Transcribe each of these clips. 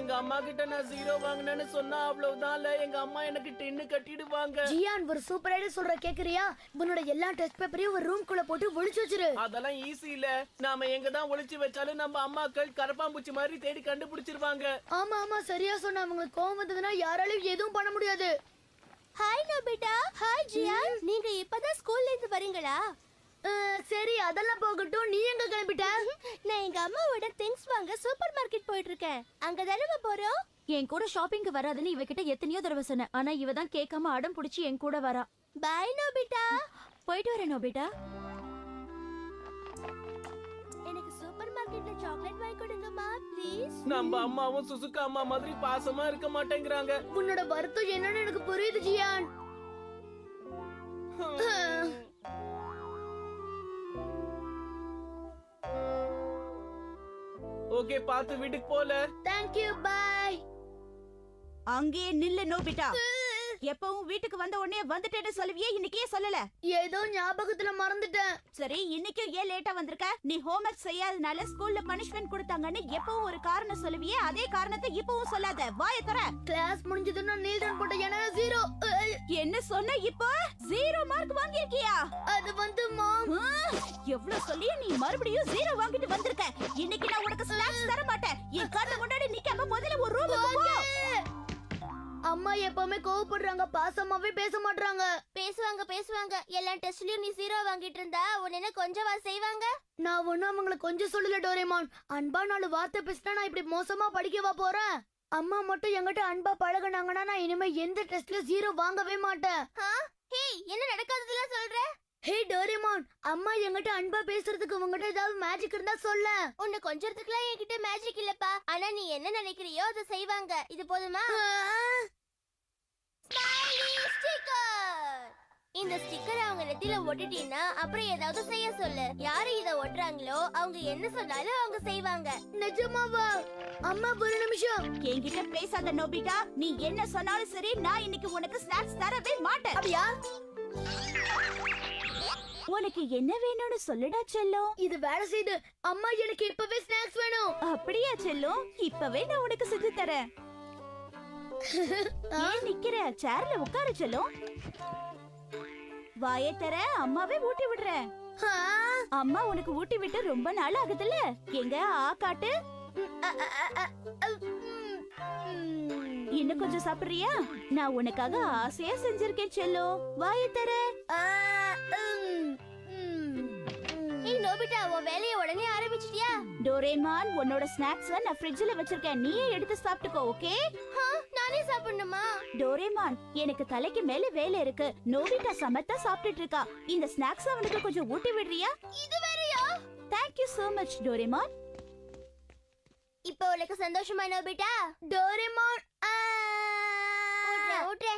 எங்க அம்மா கிட்ட நான் 0 வாங்கினேன்னு சொன்னா அவ்வளவுதான், எங்க அம்மா எனக்கு டின்னு கட்டிடுவாங்க. ஜியான் ஒரு சூப்பர் ஐடியா சொல்ற, கேக்குறியா? உன்னோட எல்லா டெஸ்ட் பேப்பரையும் ஒரு ரூம் குள்ள போட்டு ஒளிச்சு வச்சிரு. அதெல்லாம் ஈஸி இல்ல. நாம எங்க தான் ஒளிச்சு வச்சாலும் நம்ம அம்மாக்கள் கரப்பாம்பூச்சி மாதிரி தேடி கண்டுபிடிச்சிருவாங்க. ஆமா ஆமா, சரியா சொன்ன. அவங்களுக்கு கோவம் வந்ததுன்னா யாராலையும் எதுவும் பண்ண முடியாது. Hi Nobita. ஹாய் ஜியான். நீங்க இப்பதான் ஸ்கூல்ல இருந்து வரீங்களா? சரி, அதெல்லாம் போகட்டும். நீ எங்க கிளம்பிட்ட? நான் எங்க அம்மாவோட திங்ஸ் வாங்க சூப்பர் மார்க்கெட் போயிட்டு இருக்கேன். அங்க தானே போறோம். என் கூட ஷாப்பிங்க்கு வராதுன்னு இவகிட்ட எத்தனையோ தடவை சொன்னேன். ஆனா இவ தான் கேட்காம அடம் பிடிச்சி என் கூட வரா. Bye Nobita. போயிட்டு வரேன் நோபிட்டா. எனக்கு சூப்பர் மார்க்கெட்ல சாக்லேட் வாங்கி கொடுங்கம்மா ப்ளீஸ். நம்ம அம்மாவும் சுசுகா அம்மா மாதிரி பாசமா இருக்க மாட்டேங்கிறாங்க. உன்னோட வருத்தம் என்னன்னு எனக்கு புரியுது ஜியான். ஓகே, பாத்து வீட்டுக்கு போல. Thank you, bye. அங்கே நில்ல நோபிட்டா. எப்பவும் வீட்டுக்கு வந்த உடனே வந்துட்டேன்னு சொல்லுவியே, இன்னைக்கே சொல்லல. ஏதோ ஞாபகத்துல மறந்துட்டேன். சரி, இன்னைக்கும் ஏன் லேட்டா வந்திருக்க? நீ ஹோம்வொர்க் செய்யாதனால ஸ்கூல்ல பனிஷ்மெண்ட் கொடுத்தாங்கன்னு எப்பவும் ஒரு காரணம் சொல்லுவியே, அதே காரணத்தை இப்பவும் சொல்லாத. வாயை தர. கிளாஸ் முடிஞ்சதுன்னா நீல் தான் போட்ட ஏன்னா 0. என்ன சொன்ன? இப்போ 0 மார்க் வாங்கிருக்கியா? அது வந்து மாம், எவ்வளவு சொல்லி நீ மறுபடியும் 0 வாங்கிட்டு வந்திருக்க. இன்னைக்கு நான் உனக்கு ஸ்நாக்ஸ் தர மாட்டேன். என் கண்ணு முன்னாடி நிக்காம முதல்ல ஒரு ரூமுக்கு போ. அம்மா எப்பவுமே கோவப்படுறாங்க, பாசமாவே பேச மாட்டாங்க. பேசுவாங்க. எல்லா டெஸ்ட்லயும் நீ 0 வாங்கிட்டு இருந்தா உன்ன கொஞ்சமா செய்வாங்க. நான் ஒண்ணும் அவங்கள கொஞ்சம் சொல்லல டோரேமான். அன்பா 4 வார்த்தை பேசினா நான் இப்படி மோசமா படிக்கவா போறேன்? அம்மா மட்டும் என்கிட்ட அன்பா பழகுனாங்கன்னா நான் இனிமே எந்த டெஸ்ட்ல 0 வாங்கவே மாட்டேன். ஹே, என்ன நடக்காததெல்லாம் சொல்ற? ஹே டோரேமான், அம்மா என்கிட்ட அன்பா பேசுறதுக்கு உங்ககிட்ட ஏதாவது மேஜிக் இருந்தா சொல்ல. உன்னை கொஞ்சறதுக்குலாம் என்கிட்ட மேஜிக் இல்லப்பா. ஆனா நீ என்ன நினைக்கிறியோ அதை செய்வாங்க. இது போதுமா? Smiley sticker. இந்த ஸ்டிக்கர் அவங்க நெத்தில ஒட்டிட்டீன்னா அப்புறம் ஏதாவது செய்ய சொல்லு. யாரு இத ஒட்டுறாங்களோ அவங்க என்ன சொன்னாலும் அவங்க செய்வாங்க. நிஜமாவா? அம்மா ஒரு நிமிஷம். என்கிட்ட பேசாத நோபிட்டா. நீ என்ன சொன்னாலும் சரி, நான் இன்னைக்கு உனக்கு ஸ்நாக்ஸ் தரவே மாட்டேன். அப்படியா? உனக்கு என்ன வேணும்னு சொல்லுடா செல்லம். இது வேலை செய்து. அம்மா எனக்கு இப்பவே ஸ்நாக்ஸ் வேணும். அப்படியா செல்லம்? இப்பவே நான் உனக்கு செஞ்சு தரேன். ஏன் நிக்கிற? சேர்ல உட்காரு செல்லம். வாயை தர, அம்மாவே ஊட்டி விடுறேன். அம்மா உனக்கு ஊட்டி விட்டு ரொம்ப நாள் ஆகுதுல்ல. எங்க ஆ காட்டு. இன்னும் கொஞ்சம் சாப்பிடுறியா? நான் உனக்காக ஆசையா செஞ்சிருக்கேன் செல்லம். வாயை தர. ஏய் நோபிட்டா, உன் வேலையை உடனே ஆரம்பிச்சிட்டியா? டோரேமான், உன்னோட ஸ்நாக்ஸ் நான் ஃப்ரிட்ஜ்ல வச்சிருக்கேன். நீயே எடுத்து சாப்பிட்டுக்கோ. ஓகே? நானே சாப்பிடணுமா? டோரேமான், எனக்கு தலைக்கு மேல வேலை இருக்கு. நோபிட்டா சமத்தா சாப்பிட்டுட்டு இருக்கா. இந்த ஸ்நாக்ஸ் அவனுக்கு கொஞ்சம் ஊட்டி விடுறியா? இது வேறயா? Thank you so much Doraemon. இப்போ உனக்கு சந்தோஷமா நோபிட்டா? டோரேமான், ஊட்றே.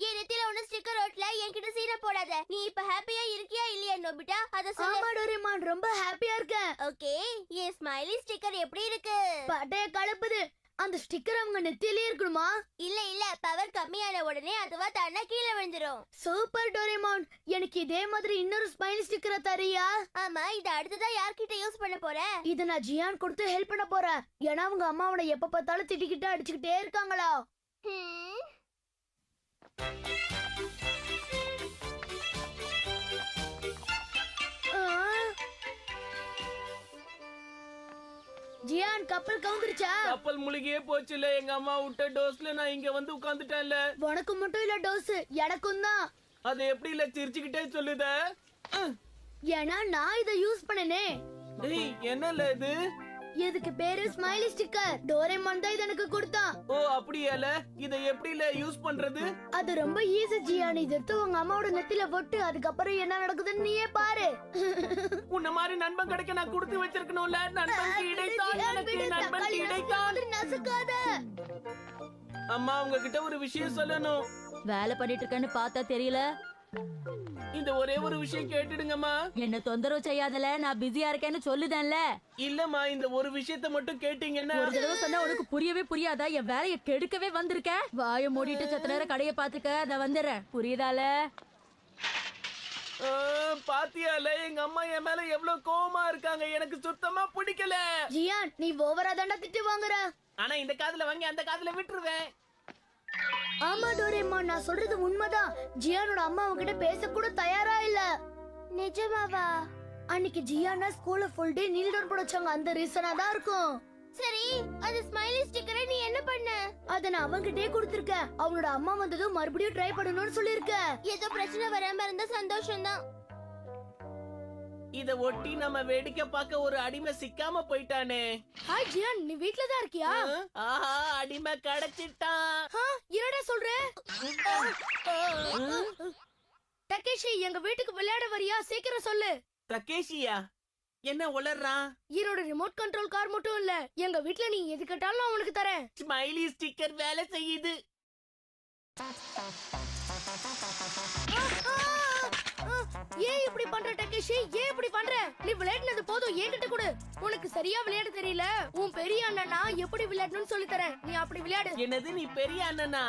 என் நெத்தில ஒண்ணு ஸ்டிக்கர் ஓட்டல. என்கிட்ட சீர போடாத. நீ இப்ப ஹாப்பியா இருக்கியா இல்லையா நோபிட்டா? அத சொல்லு. ஆமா டோரேமான், ரொம்ப ஹாப்பியா இருக்கேன். ஓகே, என் ஸ்மைலி ஸ்டிக்கர் எப்படி இருக்கு? பட்டைய கலப்புது. அந்த ஸ்டிக்கர் அவங்க நெத்தியிலே இருக்கணுமா? இல்ல, பவர் கம்மியான உடனே அதுவா தானா கீழே விழுந்துரும். சூப்பர் டோரேமான், எனக்கு இதே மாதிரி இன்னொரு ஸ்மைலி ஸ்டிக்கரை தரியா? ஆமா, இது அடுத்ததா யார்கிட்ட யூஸ் பண்ண போற? இத நான் ஜியான் கொடுத்து ஹெல்ப் பண்ண போறேன். ஏன்னா அவங்க அம்மா அவனை எப்ப பார்த்தாலும் திட்டிக்கிட்டு அடிச்சுக்கிட்டே இருக்காங்களா. ஜியான், கப்பல் கவுந்துருச்சா? கப்பல் முழுகியே போச்சுல. எங்க அம்மா விட்ட டோஸ்ல நான் இங்க வந்து உட்கார்ந்துட்டேன்ல. உனக்கு மட்டும் இல்ல டோஸ், எனக்கும் தான். அது எப்படி இல்ல சிரிச்சுக்கிட்டே சொல்லுத? ஏன்னா நான் இத யூஸ் பண்ணனே. டேய், என்னல இது? இதுக்கு பேரு ஸ்மைலி ஸ்டிக்கர். டோரேமான் தான் இத எனக்கு கொடுத்தான். ஓ அப்படியால? இத எப்படில யூஸ் பண்றது? அது ரொம்ப ஈஸி ஜியான். இத எடுத்து உங்க அம்மாவோட நெத்தில போட்டு அதுக்கப்புறம் என்ன நடக்குதுன்னு நீயே பாரு. உன்ன மாதிரி நண்பன் கிடைக்க நான் கொடுத்து வச்சிருக்கணும்ல. நண்பன் கிடைத்தான் எனக்கு, நண்பன் கிடைத்தான். நசுக்காத. அம்மா உங்ககிட்ட ஒரு விஷயம் சொல்லணும். வேலை பண்ணிட்டு இருக்கேன்னு பார்த்தா தெரியல. இந்த ஒரே ஒரு விஷயம் கேட்டுடுங்கம்மா. என்ன தொந்தரவு செய்யாதல, நான் பிஸியா இருக்கேன்னு சொல்லுதேன்ல. இல்லம்மா, இந்த ஒரு விஷயத்த மட்டும் கேட்டீங்கன்னா. ஒரு தடவை சொன்னா உனக்கு புரியவே புரியாதா? என் வேலையை கெடுக்கவே வந்திருக்க. வாயை மூடிட்டு சத்த நேரம் கடையை பாத்துக்க. நான் வந்துடுறேன், புரியுதால? பாத்தியால எங்க அம்மா என் மேல எவ்வளவு கோவமா இருக்காங்க. எனக்கு சுத்தமா பிடிக்கல. ஜியான் நீ ஓவரா தாண்டா திட்டு வாங்குற. ஆனா இந்த காதுல வாங்கி அந்த காதுல விட்டுருவேன். ஆமா டோரேமான், நான் சொல்றது உண்மைதான். ஜியானோட அம்மா அவகிட்ட பேச கூட தயாரா இல்ல. நிஜமாவா? அன்னைக்கு ஜியானா ஸ்கூல்ல ஃபுல் டே நீல் டவுன் போட வச்சாங்க. அந்த ரீசனா தான் இருக்கும். சரி, அந்த ஸ்மைலி ஸ்டிக்கரை நீ என்ன பண்ண? அத நான் அவங்கிட்டே கொடுத்திருக்கேன். அவனோட அம்மா வந்ததும் மறுபடியும் ட்ரை பண்ணணும்னு சொல்லிருக்கேன். ஏதோ பிரச்சனை வராம இருந்தா சந்தோஷம்தான். இத ஒட்டி நம்ம வேடிக்கை பார்க்க ஒரு அடிமை சிக்காம போயிட்டானே. ஹாய் ஜியான், நீ வீட்ல தான் இருக்கியா? ஆஹா, அடிமை கிடைச்சிட்டான். என்னடா சொல்ற? டக்கேஷி, எங்க வீட்டுக்கு விளையாட வரியா? சீக்கிரம் சொல்லு. தகேஷியா? என்ன உளறான்? என்னோட ரிமோட் கண்ட்ரோல் கார் மட்டும் இல்ல, எங்க வீட்ல நீ எது கேட்டாலும் நான் உனக்கு தரேன். ஸ்மைலி ஸ்டிக்கர் வேலை செய்யுது. ஏன் இப்படி பண்ற டக்கேஷி? ஏன் இப்படி பண்ற? நீ விளையாடுனது போதும், என்கிட்ட கொடு. உனக்கு சரியா விளையாட தெரியல. உன் பெரிய அண்ணனா எப்படி விளையாடணும்னு சொல்லி தரேன். நீ அப்படி விளையாடு. என்னது, நீ பெரிய அண்ணனா?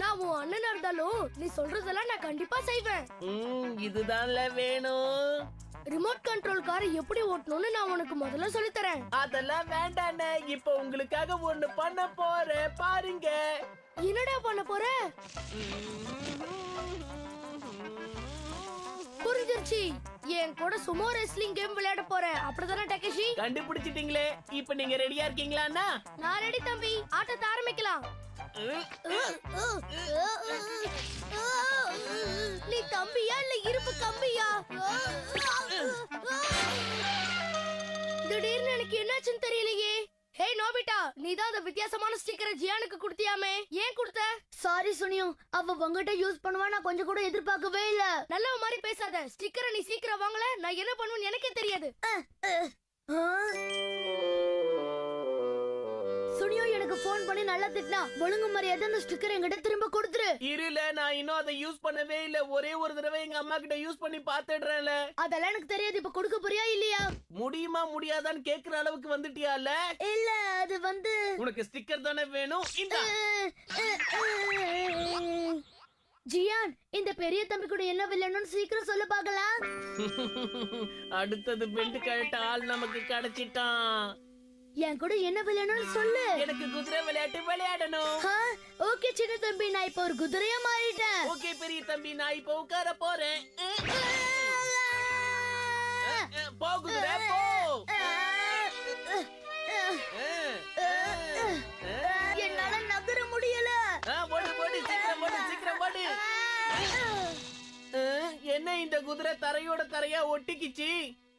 நான் உன் அண்ணனா இருந்தாலும் நீ சொல்றதெல்லாம் நான் கண்டிப்பா செய்வேன். இதுதான்ல வேணும். ரிமோட் கண்ட்ரோல் காரை எப்படி ஓட்டணும்னு நான் உனக்கு முதல்ல சொல்லி தரேன். அதெல்லாம் வேண்டானே, இப்ப உங்களுக்காக ஒண்ணு பண்ண போறேன், பாருங்க. என்னடா பண்ண போற? புரிஞ்சிருச்சு. என் கூட சுமோ ரெஸ்லிங் கேம் விளையாட போறேன். அப்படிதானே டக்கேஷி? கண்டுபிடிச்சிட்டீங்களே. இப்ப நீங்க ரெடியா இருக்கீங்களா? நான் ரெடி தம்பி. ஆட்டத்தை ஆரம்பிக்கலாம். நீ தம்பியா இல்ல இருப்பு கம்பியா? திடீர்னு எனக்கு என்னாச்சுன்னு தெரியலையே. ஹே நோபிட்டா, நீ தான் அந்த வித்தியாசமான ஸ்டிக்கரை ஜியானுக்கு கொடுத்தியாமே, ஏன் கொடுத்த? சாரி சுனியோ, அவ உங்ககிட்ட யூஸ் பண்ணுவா நான் கொஞ்சம் கூட எதிர்பார்க்கவே இல்ல. நல்லவ மாதிரி பேசாத. ஸ்டிக்கரை நீ சீக்கிரம் வாங்கல, நான் என்ன பண்ணுவேன்னு எனக்கே தெரியாது. சுனியோ எனக்கு போன் பண்ணி நல்லா திட்டினா. ஒழுங்கு மரியாதை அந்த ஸ்டிக்கர் என்கிட்ட திரும்ப கொடுத்துரு. இருல, நான் இன்னும் அதை யூஸ் பண்ணவே இல்ல. ஒரே ஒரு தடவை எங்க அம்மா கிட்ட யூஸ் பண்ணி பாத்துடுறேன்ல. அதெல்லாம் எனக்கு தெரியாது. இப்ப கொடுக்க போறியா இல்லையா? முடியுமா முடியாதான்னு கேக்குற அளவுக்கு வந்துட்டியால? இல்ல, அது வந்து உனக்கு ஸ்டிக்கர் தானே வேணும். இந்த ஜியான், இந்த பெரிய தம்பி கூட என்ன விளையாடணும்னு சீக்கிரம் சொல்ல பாக்கலாம். அடுத்தது பெண்டு கழட்ட ஆள் நமக்கு கிடைச்சிட்டான். என் கூட என்ன விளையாடணும்னு சொல்லு. எனக்கு குதிரை விளையாட்டு விளையாடணும். ஓகே சின்ன தம்பி, நான் இப்ப ஒரு குதிரையா மாறிட்டேன். ஓகே பெரிய தம்பி, நான் இப்ப உட்கார போறேன். போ குதிரை போ. என்னால நகர முடியல. ஓடு ஓடு, சீக்கிரம் ஓடு, சீக்கிரம் ஓடு. என்ன இந்த குதிரை தரையோட தரையா ஒட்டிக்கிச்சு?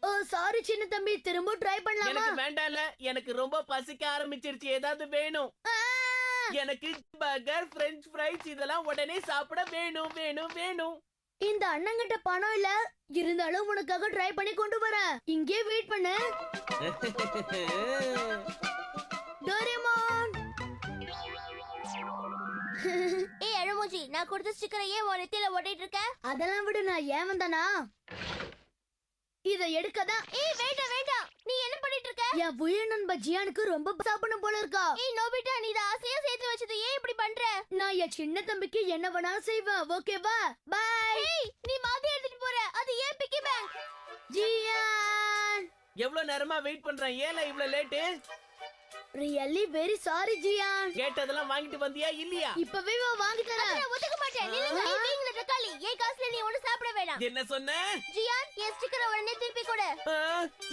ஓ சாரி சின்ன தம்பி, திரும்ப ட்ரை பண்ணலாமா? எனக்கு வேண்டாம்ல, எனக்கு ரொம்ப பசிக்க ஆரம்பிச்சிருச்சு. ஏதாவது வேணும். எனக்கு பர்கர், பிரெஞ்ச் ஃப்ரைஸ் இதெல்லாம் உடனே சாப்பிட வேணும் வேணும் வேணும். இந்த அண்ணங்கிட்ட பணம் இல்ல, இருந்தாலும் உனக்காக ட்ரை பண்ணி கொண்டு வரேன். இங்கே வெயிட் பண்ணு. டோரேமான். ஏய் அழுமூஞ்சி, நான் கொடுத்த ஸ்டிக்கரை ஏன் உன் நெத்தியில ஒட்டிட்டு இருக்க? அதெல்லாம் விடு, நான் ஏன் வந்தானா இத எடுக்கதான். ஏய் வேண்டாம் வேண்டாம், நீ என்ன பண்ணிட்டு இருக்க? என் உயிர் நண்பன் ஜியானுக்கு ரொம்ப சாப்பிடணும் போல இருக்கா. ஏய் நோபிட்டா, நீ இத ஆசையா சேர்த்து வச்சது ஏன் இப்படி பண்ற? நான் என் சின்ன தம்பிக்கு என்ன வேணாலும் செய்வேன். ஓகேவா? பை. ஏய் நீ மாதிரி எடுத்துட்டு போற, அது ஏன் பிக்கி பேங்க்? ஜியான், எவ்வளவு நேரமா வெயிட் பண்றேன். ஏல இவ்வளவு late? Really very sorry Jiyan. கேட்டதெல்லாம் வாங்கிட்டு வந்தியா இல்லையா? இப்பவே வாங்கி தரேன். நான் ஒத்துக்க மாட்டேன். நில்லுங்க. ஏய் நீங்களே தக்காளி, ஏன் காசுல நீ ஒண்ணு சாப்பிட வேணாம். என்ன சொன்ன? ஜியான், என் ஸ்டிக்கரை உடனே திருப்பி கொடு.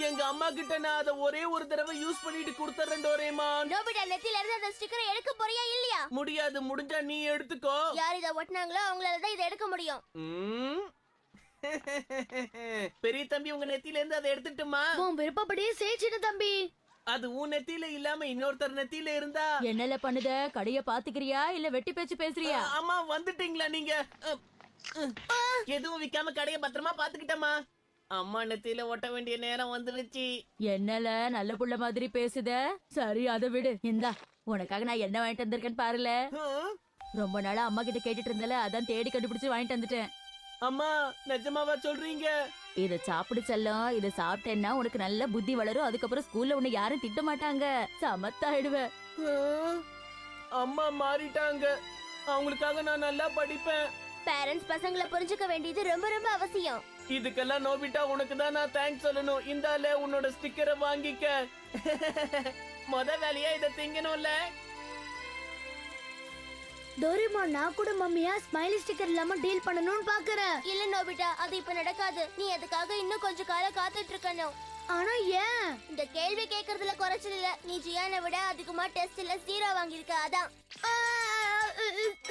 எங்க அம்மா கிட்ட நான் அதை ஒரே ஒரு தடவை யூஸ் பண்ணிட்டு கொடுத்துறேன் டோரேமான். நோபிட்டா, நெத்தியில இருந்து அந்த ஸ்டிக்கரை எடுக்க போறியா இல்லையா? முடியாது, முடிஞ்சா நீ எடுத்துக்கோ. யார் இத ஒட்டினாங்களோ அவங்களால தான் இதை எடுக்க முடியும். பெரிய தம்பி, உங்க நெத்தியில இருந்து அதை எடுத்துட்டுமா? உன் விருப்பப்படியே செய் சின்ன தம்பி. அது உன் நெத்தியில இல்லாம இன்னொருத்தர் நெத்தியில இருந்தா என்னல பண்ணுத? கடைய பாத்துக்கிறியா இல்ல வெட்டி பேச்சு பேசுறியா? அம்மா வந்துட்டீங்களா நீங்க? எதுவும் விக்காம கடைய பத்திரமா பாத்துக்கிட்டமா? அம்மா நெத்தியில ஒட்ட வேண்டிய நேரம் வந்துருச்சு. என்னல நல்ல புள்ள மாதிரி பேசுத? சரி அதை விடு. இந்தா உனக்காக நான் என்ன வாங்கிட்டு வந்திருக்கேன்னு பாருல. ரொம்ப நாளா அம்மா கிட்ட கேட்டுட்டு இருந்தல, அதான் தேடி கண்டுபிடிச்சு வாங்கிட்டு வந்துட்டேன். அம்மா நிஜமாவா சொல்றீங்க? இத சாப்பிடு செல்லம். இத சாப்பிட்டேன்னா உனக்கு நல்ல புத்தி வளரும். அதுக்கப்புறம் ஸ்கூல்ல உன்னை யாரும் திட்ட மாட்டாங்க. சமத்தாயிடுவ. அம்மா மாறிட்டாங்க. அவங்களுக்காக நான் நல்லா படிப்பேன். பேரண்ட்ஸ் பசங்களை புரிஞ்சுக்க வேண்டியது ரொம்ப ரொம்ப அவசியம். இதுக்கெல்லாம் நோபிட்டா உனக்கு தான் நான் தேங்க்ஸ் சொல்லணும். இந்தால உன்னோட ஸ்டிக்கரை வாங்கிக்க. முத வேலையா இத திங்கணும்ல. டோரிமான், நான் கூட மம்மியா ஸ்மைலி ஸ்டிக்கர் இல்லாம டீல் பண்ணணும்னு பாக்குறேன். இல்ல நோபிட்டா, அது இப்ப நடக்காது. நீ அதுக்காக இன்னும் கொஞ்ச காலம் காத்துட்டு இருக்கணும். ஆனா ஏன்? இந்த கேள்வி கேக்குறதுல குறைச்சல் இல்ல. நீ ஜியானை விட அதிகமா டெஸ்ட்ல 0 வாங்கியிருக்க, அதான்.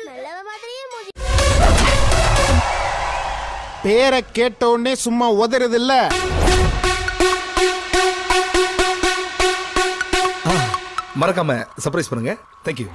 நல்லவ மாதிரியே மூஞ்சி. பேரை கேட்ட உடனே சும்மா உதறது இல்ல. மறக்காம சர்ப்ரைஸ் பண்ணுங்க. தேங்க்யூ.